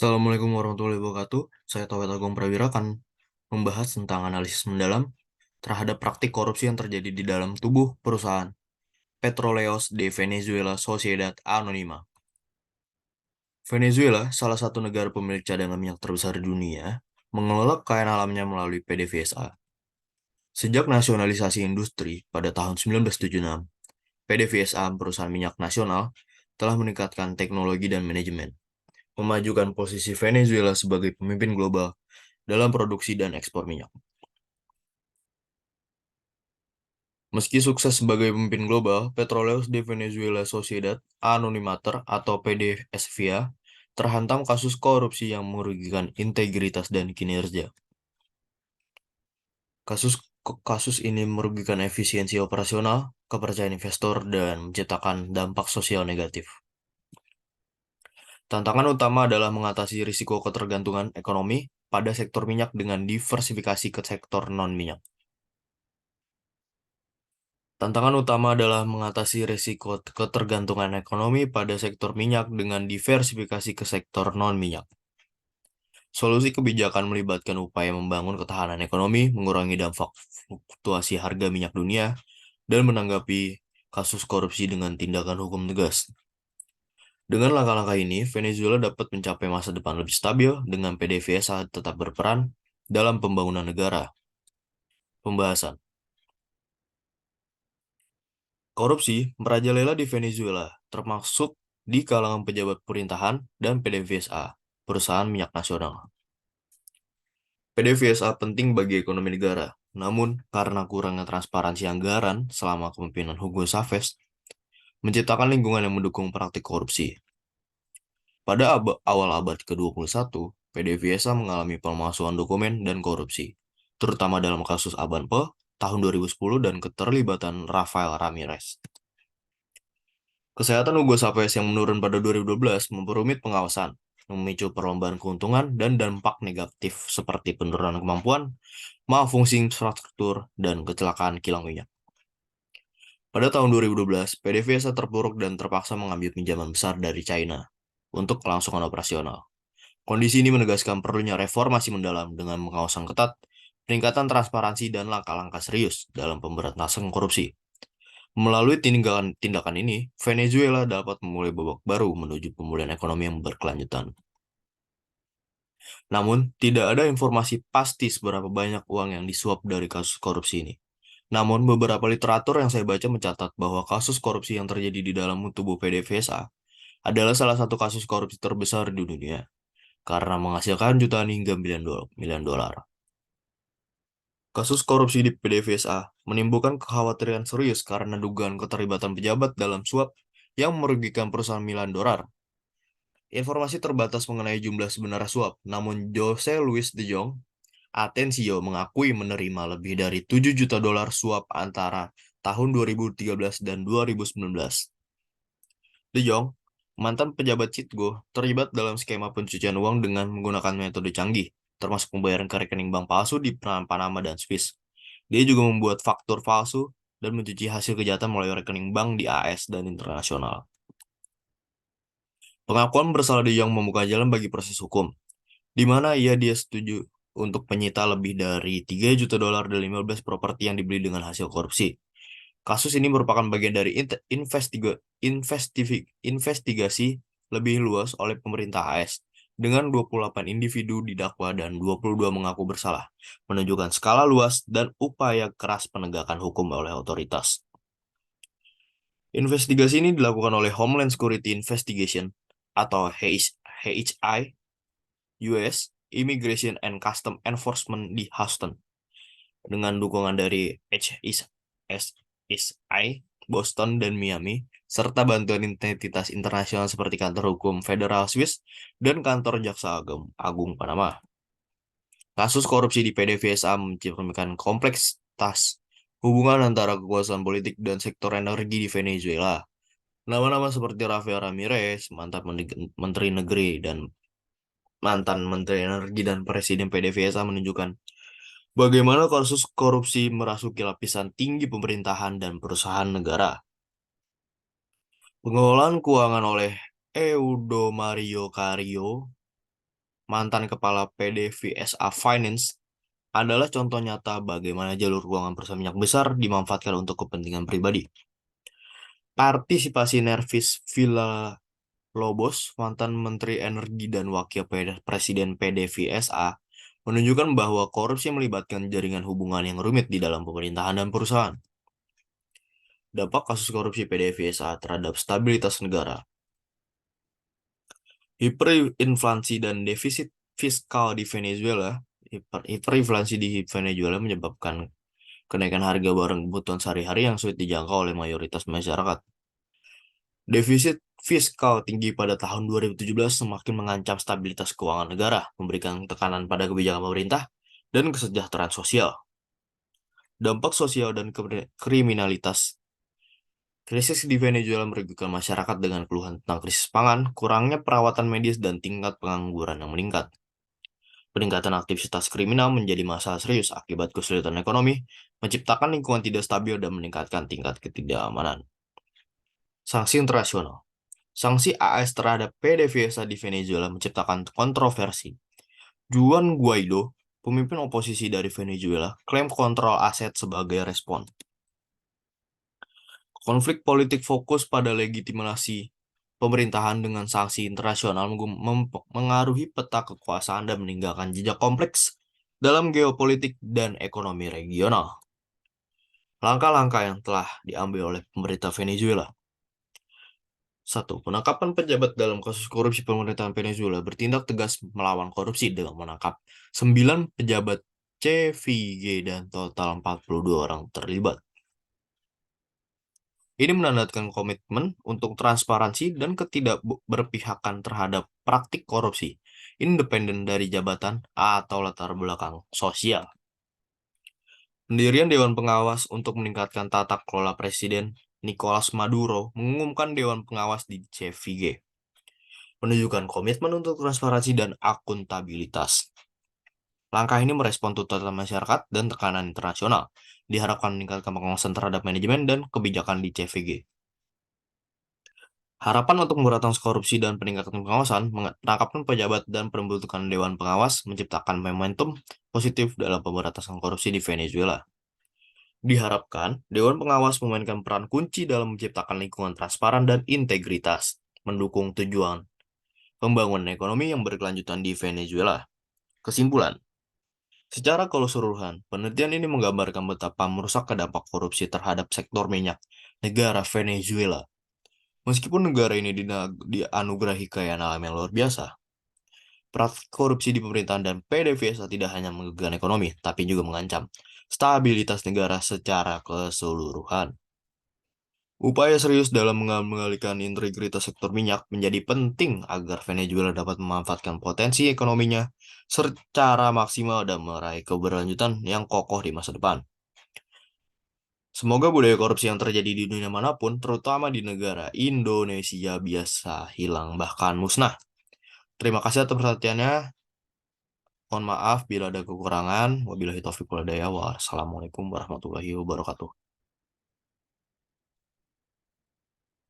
Assalamualaikum warahmatullahi wabarakatuh. Saya Tauhid Agung Prawira akan membahas tentang analisis mendalam terhadap praktik korupsi yang terjadi di dalam tubuh perusahaan Petróleos de Venezuela Sociedad Anónima. Venezuela, salah satu negara pemilik cadangan minyak terbesar di dunia, mengelola kekayaan alamnya melalui PDVSA. Sejak nasionalisasi industri pada tahun 1976, PDVSA, perusahaan minyak nasional, telah meningkatkan teknologi dan manajemen, memajukan posisi Venezuela sebagai pemimpin global dalam produksi dan ekspor minyak. Meski sukses sebagai pemimpin global, Petróleos de Venezuela Sociedad Anonimater atau PDVSA terhantam kasus korupsi yang merugikan integritas dan kinerja. Kasus kasus ini merugikan efisiensi operasional, kepercayaan investor, dan menciptakan dampak sosial negatif. Tantangan utama adalah mengatasi risiko ketergantungan ekonomi pada sektor minyak dengan diversifikasi ke sektor non-minyak. Tantangan utama adalah mengatasi risiko ketergantungan ekonomi pada sektor minyak dengan diversifikasi ke sektor non-minyak. Solusi kebijakan melibatkan upaya membangun ketahanan ekonomi, mengurangi dampak fluktuasi harga minyak dunia, dan menanggapi kasus korupsi dengan tindakan hukum tegas. Dengan langkah-langkah ini, Venezuela dapat mencapai masa depan lebih stabil dengan PDVSA tetap berperan dalam pembangunan negara. Pembahasan. Korupsi merajalela di Venezuela, termasuk di kalangan pejabat pemerintahan dan PDVSA, perusahaan minyak nasional. PDVSA penting bagi ekonomi negara, namun karena kurangnya transparansi anggaran selama kepemimpinan Hugo Chavez, menciptakan lingkungan yang mendukung praktik korupsi. Pada awal abad ke-21, PDVSA mengalami pemalsuan dokumen dan korupsi, terutama dalam kasus Abanpo tahun 2010 dan keterlibatan Rafael Ramirez. Kesehatan Hugo Chavez yang menurun pada 2012 memperumit pengawasan, memicu perlombaan keuntungan dan dampak negatif seperti penurunan kemampuan, malfungsi infrastruktur, dan kecelakaan kilang minyak. Pada tahun 2012, PDVSA terpuruk dan terpaksa mengambil pinjaman besar dari China untuk kelangsungan operasional. Kondisi ini menegaskan perlunya reformasi mendalam dengan pengawasan ketat, peningkatan transparansi, dan langkah-langkah serius dalam pemberantasan korupsi. Melalui tindakan ini, Venezuela dapat memulai babak baru menuju pemulihan ekonomi yang berkelanjutan. Namun, tidak ada informasi pasti seberapa banyak uang yang disuap dari kasus korupsi ini. Namun, beberapa literatur yang saya baca mencatat bahwa kasus korupsi yang terjadi di dalam tubuh PDVSA adalah salah satu kasus korupsi terbesar di dunia, karena menghasilkan jutaan hingga miliar dolar. Kasus korupsi di PDVSA menimbulkan kekhawatiran serius karena dugaan keterlibatan pejabat dalam suap yang merugikan perusahaan miliaran dolar. Informasi terbatas mengenai jumlah sebenarnya suap, namun Jose Luis de Jong Atencio mengakui menerima lebih dari 7 juta dolar suap antara tahun 2013 dan 2019. De Jong, mantan pejabat Citgo, terlibat dalam skema pencucian uang dengan menggunakan metode canggih, termasuk pembayaran ke rekening bank palsu di Panama dan Swiss. Dia juga membuat faktur palsu dan mencuci hasil kejahatan melalui rekening bank di AS dan internasional. Pengakuan bersalah De Jong membuka jalan bagi proses hukum, di mana dia setuju untuk menyita lebih dari 3 juta dolar dari 15 properti yang dibeli dengan hasil korupsi. Kasus ini merupakan bagian dari investigasi lebih luas oleh pemerintah AS, dengan 28 individu didakwa dan 22 mengaku bersalah, menunjukkan skala luas dan upaya keras penegakan hukum oleh otoritas. Investigasi ini dilakukan oleh Homeland Security Investigation atau HHI, US Immigration and Custom Enforcement di Houston, dengan dukungan dari HSI, Boston, dan Miami, serta bantuan entitas internasional seperti Kantor Hukum Federal Swiss dan Kantor Jaksa Agung Panama. Kasus korupsi di PDVSA mencerminkan kompleksitas hubungan antara kekuasaan politik dan sektor energi di Venezuela. Nama-nama seperti Rafael Ramirez, Menteri Negeri dan mantan Menteri Energi dan Presiden PDVSA menunjukkan bagaimana kasus korupsi merasuki lapisan tinggi pemerintahan dan perusahaan negara. Pengelolaan keuangan oleh Eudo Mario Carrillo mantan kepala PDVSA Finance, adalah contoh nyata bagaimana jalur keuangan perusahaan minyak besar dimanfaatkan untuk kepentingan pribadi. Partisipasi Nervis Villa-Lobos, mantan Menteri Energi dan Wakil Presiden PDVSA, menunjukkan bahwa korupsi melibatkan jaringan hubungan yang rumit di dalam pemerintahan dan perusahaan. Dampak kasus korupsi PDVSA terhadap stabilitas negara. Hiperinflasi dan defisit fiskal di Venezuela. Hiperinflasi di Venezuela menyebabkan kenaikan harga barang kebutuhan sehari-hari yang sulit dijangkau oleh mayoritas masyarakat. Defisit fiskal tinggi pada tahun 2017 semakin mengancam stabilitas keuangan negara, memberikan tekanan pada kebijakan pemerintah dan kesejahteraan sosial. Dampak sosial dan kriminalitas. Krisis di Venezuela merugikan masyarakat dengan keluhan tentang krisis pangan, kurangnya perawatan medis, dan tingkat pengangguran yang meningkat. Peningkatan aktivitas kriminal menjadi masalah serius akibat kesulitan ekonomi, menciptakan lingkungan tidak stabil, dan meningkatkan tingkat ketidakamanan. Sanksi internasional. Sanksi AS terhadap PDVSA di Venezuela menciptakan kontroversi. Juan Guaido, pemimpin oposisi dari Venezuela, klaim kontrol aset sebagai respon. Konflik politik fokus pada legitimasi pemerintahan dengan sanksi internasional mengaruhi peta kekuasaan dan meninggalkan jejak kompleks dalam geopolitik dan ekonomi regional. Langkah-langkah yang telah diambil oleh pemerintah Venezuela. 1. Penangkapan pejabat dalam kasus korupsi pemerintahan Venezuela bertindak tegas melawan korupsi dengan menangkap 9 pejabat CVG dan total 42 orang terlibat. Ini menandakan komitmen untuk transparansi dan ketidakberpihakan terhadap praktik korupsi, independen dari jabatan atau latar belakang sosial. Pendirian Dewan Pengawas untuk meningkatkan tata kelola Presiden Nicolas Maduro mengumumkan Dewan Pengawas di CVG. Menunjukkan komitmen untuk transparansi dan akuntabilitas. Langkah ini merespon tuntutan masyarakat dan tekanan internasional, diharapkan meningkatkan pengawasan terhadap manajemen dan kebijakan di CVG. Harapan untuk pemberantasan korupsi dan peningkatan pengawasan, penangkapan pejabat dan pembentukan Dewan Pengawas menciptakan momentum positif dalam pemberantasan korupsi di Venezuela. Diharapkan, Dewan Pengawas memainkan peran kunci dalam menciptakan lingkungan transparan dan integritas, mendukung tujuan pembangunan ekonomi yang berkelanjutan di Venezuela. Kesimpulan, secara keseluruhan, penelitian ini menggambarkan betapa merusak dampak korupsi terhadap sektor minyak negara Venezuela. Meskipun negara ini dianugerahi kekayaan alam yang luar biasa, praktik korupsi di pemerintahan dan PDVSA tidak hanya merugikan ekonomi, tapi juga mengancam stabilitas negara secara keseluruhan. Upaya serius dalam mengalihkan integritas sektor minyak menjadi penting agar Venezuela dapat memanfaatkan potensi ekonominya secara maksimal dan meraih keberlanjutan yang kokoh di masa depan. Semoga budaya korupsi yang terjadi di dunia manapun, terutama di negara Indonesia, biasa hilang bahkan musnah. Terima kasih atas perhatiannya. Mohon maaf bila ada kekurangan. Wabillahi taufiq wal hidayah. Wassalamualaikum warahmatullahi wabarakatuh.